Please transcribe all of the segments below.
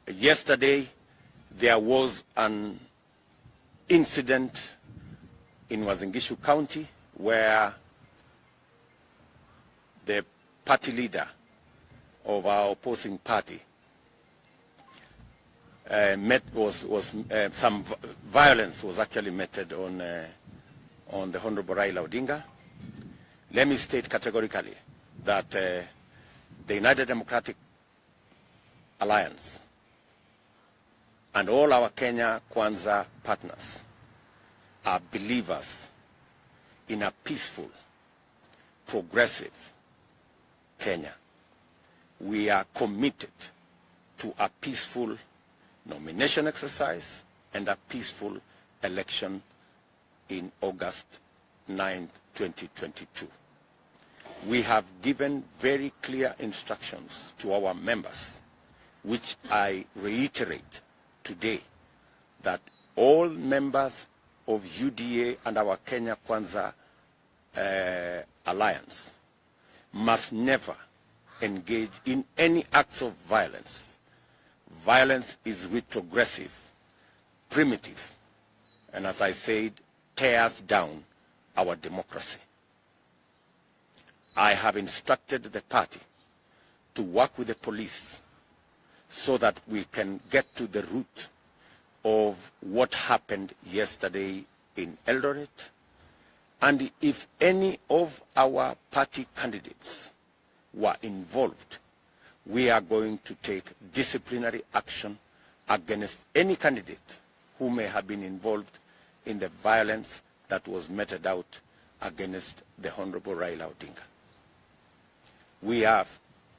Yesterday, there was an incident in Uasin Gishu County where the party leader of our opposing party some violence was actually meted on the Honorable Raila Odinga. Let me state categorically that the United Democratic Alliance and all our Kenya Kwanza partners are believers in a peaceful, progressive Kenya. We are committed to a peaceful nomination exercise and a peaceful election in August 9, 2022. We have given very clear instructions to our members, which I reiterate today, that all members of UDA and our Kenya Kwanza alliance must never engage in any acts of violence. Violence is retrogressive, primitive, and as I said, tears down our democracy. I have instructed the party to work with the police so that we can get to the root of what happened yesterday in Eldoret. And if any of our party candidates were involved, we are going to take disciplinary action against any candidate who may have been involved in the violence that was meted out against the Honorable Raila Odinga. We are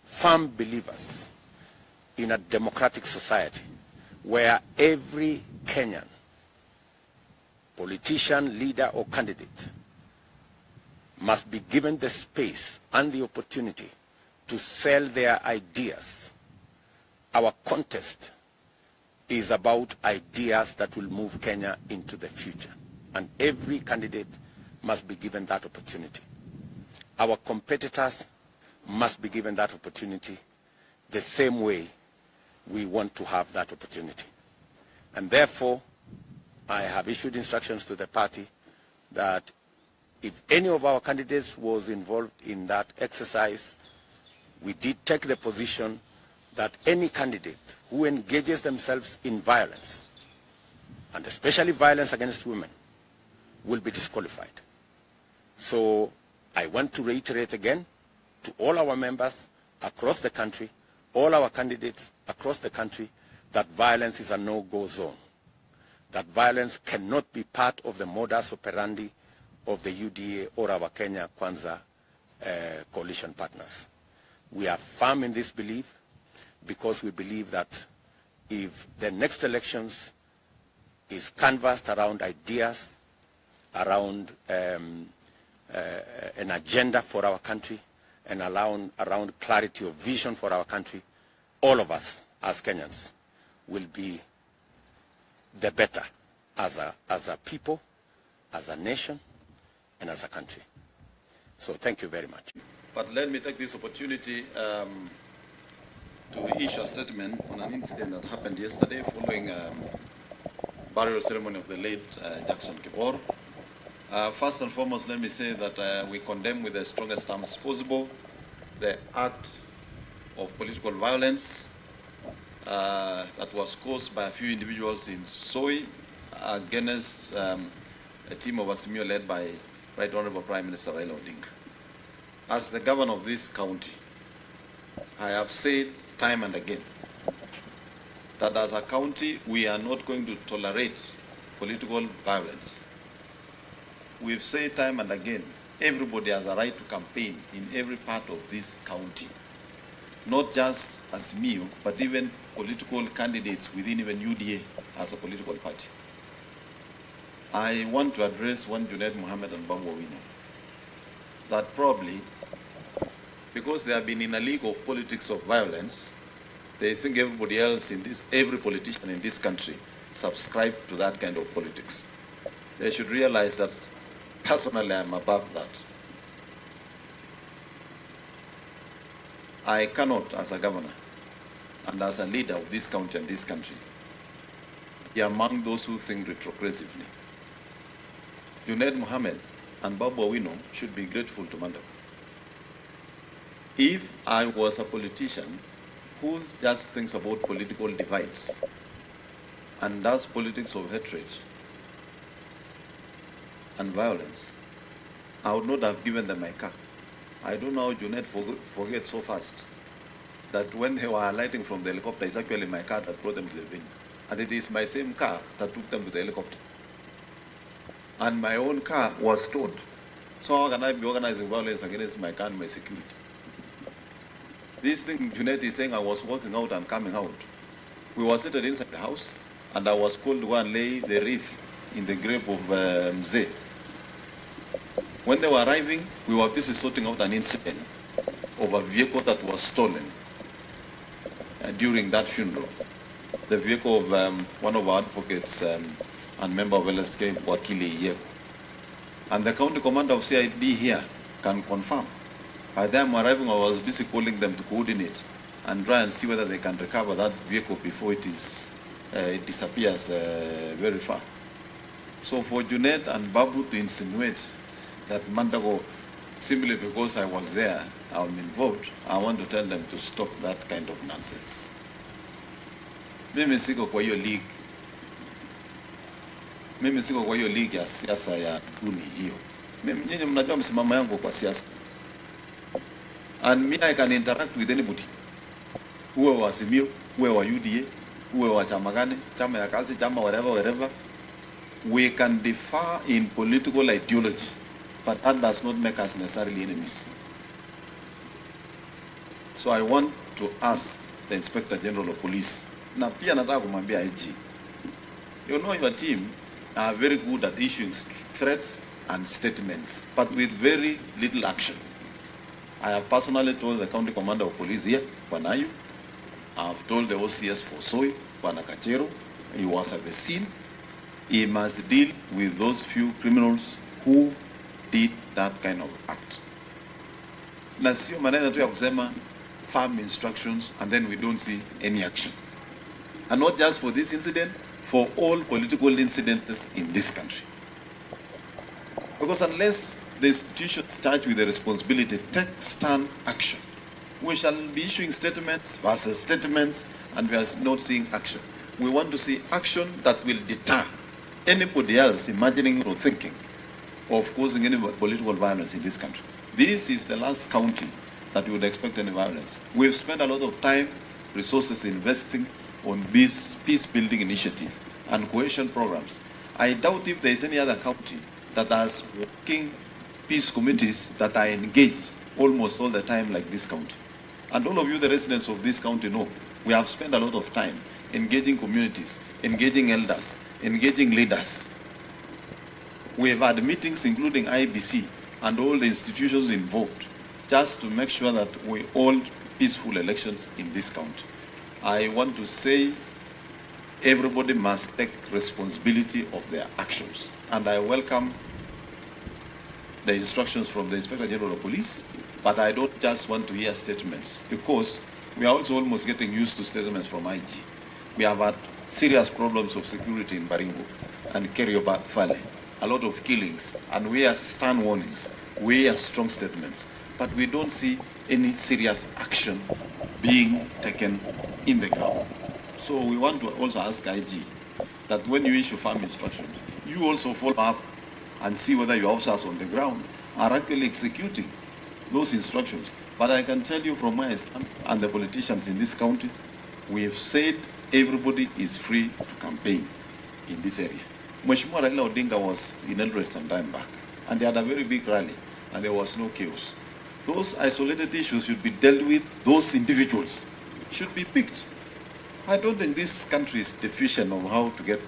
firm believers in a democratic society where every Kenyan politician, leader, or candidate must be given the space and the opportunity to sell their ideas. Our contest is about ideas that will move Kenya into the future, and every candidate must be given that opportunity. Our competitors must be given that opportunity the same way we want to have that opportunity. And therefore, I have issued instructions to the party that if any of our candidates was involved in that exercise, we did take the position that any candidate who engages themselves in violence, and especially violence against women, will be disqualified. So I want to reiterate again to all our members across the country, all our candidates across the country, that violence is a no-go zone. That violence cannot be part of the modus operandi of the UDA or our Kenya Kwanza coalition partners. We are firm in this belief because we believe that if the next elections is canvassed around ideas, around an agenda for our country, and around clarity of vision for our country, all of us as Kenyans will be the better as a people, as a nation, and as a country. So thank you very much. But let me take this opportunity to issue a statement on an incident that happened yesterday following burial ceremony of the late Jackson Kibor. First and foremost, let me say that we condemn with the strongest terms possible the act of political violence that was caused by a few individuals in Soy against a team of Asimio led by Right Honorable Prime Minister Raila Odinga. As the governor of this county, I have said time and again that as a county, we are not going to tolerate political violence. We've said time and again, everybody has a right to campaign in every part of this county. Not just as me, but even political candidates within even UDA as a political party. I want to address one Junaid Mohammed and Babu Owino, that probably, because they have been in a league of politics of violence, they think everybody else in this, every politician in this country, subscribe to that kind of politics. They should realize that personally I'm above that. I cannot, as a governor, and as a leader of this county and this country, be among those who think retrogressively. Junaid Mohammed and Babu Awino should be grateful to Mandago. If I was a politician who just thinks about political divides and does politics of hatred and violence, I would not have given them my car. I don't know how Junaid forgets so fast that when they were alighting from the helicopter, it's actually my car that brought them to the venue. And it is my same car that took them to the helicopter. And my own car was towed. So how can I be organizing violence against my car and my security? This thing Junaid is saying, I was walking out and coming out. We were seated inside the house, and I was called to go and lay the wreath in the grave of Mzee. When they were arriving, we were busy sorting out an incident of a vehicle that was stolen during that funeral. The vehicle of one of our advocates and member of LSK, Wakili Yeko. And the county commander of CID here can confirm. By the time arriving, I was busy calling them to coordinate and try and see whether they can recover that vehicle before it disappears very far. So for Junaid and Babu to insinuate that Mandago, simply because I was there, I'm involved, I want to tell them to stop that kind of nonsense. Mimi siko kwa hiyo league. Mimi siko kwa hiyo league ya siasa ya duni hiyo. Nyinyi mnajua msimamo yangu kwa siasa. And me, I can interact with anybody. Uwe wa Simio, uwe wa UDA, uwe wa chama gani, chama ya kazi, chama wherever. We can differ in political ideology, but that does not make us necessarily enemies. So I want to ask the Inspector General of Police, na pia nataka kumwambia IG, you know your team are very good at issuing threats and statements, but with very little action. I have personally told the County Commander of Police here, Panayu. I have told the OCS for Soy, Pana Kachero. He was at the scene. He must deal with those few criminals who did that kind of act. Na sio maneno tu ya kusema firm instructions and then we don't see any action. And not just for this incident, for all political incidents in this country. Because unless the institutions charged with the responsibility take stern action, we shall be issuing statements versus statements, and we are not seeing action. We want to see action that will deter anybody else imagining or thinking of causing any political violence in this country. This is the last county that we would expect any violence. We've spent a lot of time, resources investing on peace-building initiative and cohesion programs. I doubt if there is any other county that has working peace committees that are engaged almost all the time like this county. And all of you, the residents of this county, know we have spent a lot of time engaging communities, engaging elders, engaging leaders. We have had meetings including IBC and all the institutions involved just to make sure that we hold peaceful elections in this county. I want to say everybody must take responsibility of their actions. And I welcome the instructions from the Inspector General of Police, but I don't just want to hear statements, because we are also almost getting used to statements from IG. We have had serious problems of security in Baringo and Kerio Valley, a lot of killings, and we are stern warnings, we are strong statements, but we don't see any serious action being taken in the ground. So we want to also ask IG that when you issue firm instructions, you also follow up and see whether your officers on the ground are actually executing those instructions. But I can tell you from my stand and the politicians in this county, we have said everybody is free to campaign in this area. Mheshimiwa Raila Odinga was in Eldoret some time back, and they had a very big rally, and there was no chaos. Those isolated issues should be dealt with, those individuals should be picked. I don't think this country is deficient of how to get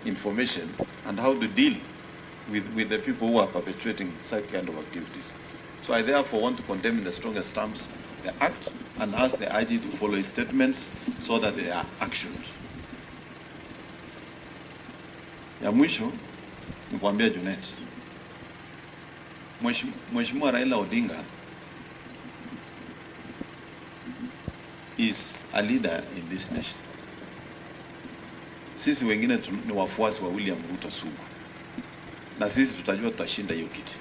information and how to deal with the people who are perpetrating such kind of activities. So I therefore want to condemn in the strongest terms the act and ask the IG to follow his statements so that they are actioned. Ya mwisho ni kuambia Junet, Mheshimiwa Raila Odinga is a leader in this nation. Sisi wengine ni wafuasi wa William Ruto sugu, na sisi tutajua tutashinda hiyo kiti.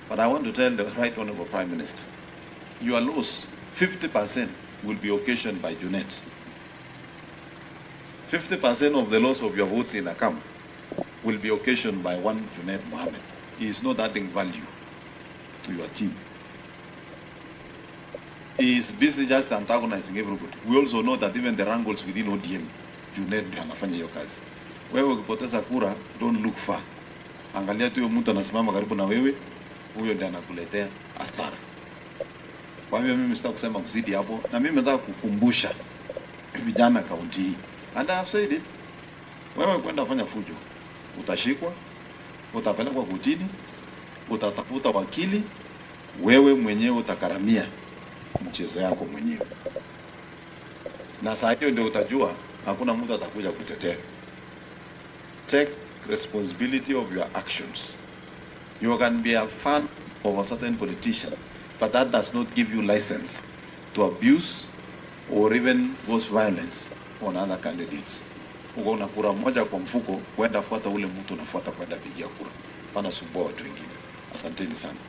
But I want to tell the Right Honorable Prime Minister, your loss, 50% will be occasioned by Junet. 50% of the loss of your votes in Akam will be occasioned by one Junet Mohammed. He is not adding value to your team. He is busy just antagonizing everybody. We also know that even the wrangles within ODM, Junet ndio anafanya hiyo kazi. Wewe ukipoteza kura, don't look far. Angalia tu mtu anasimama karibu na wewe, huyo ndiye anakuletea hasara. Kwa hivyo mimi sitaki kusema kuzidi hapo, na mimi nataka kukumbusha vijana kaunti hii. And I have said it. Wewe kwenda fanya fujo, utashikwa, utapelekwa kotini, utatafuta wakili, wewe mwenyewe utakaramia mchezo yako mwenyewe. Na saa hiyo ndio utajua hakuna mtu atakuja kutetea. Take responsibility of your actions. You can be a fan of a certain politician, but that does not give you license to abuse or even use violence on other candidates. Uko na kura moja kwa mfuko, kwenda fuata ule mtu unafuata kwenda pigia kura. Pana sumbua watu wengine. Asanteni sana.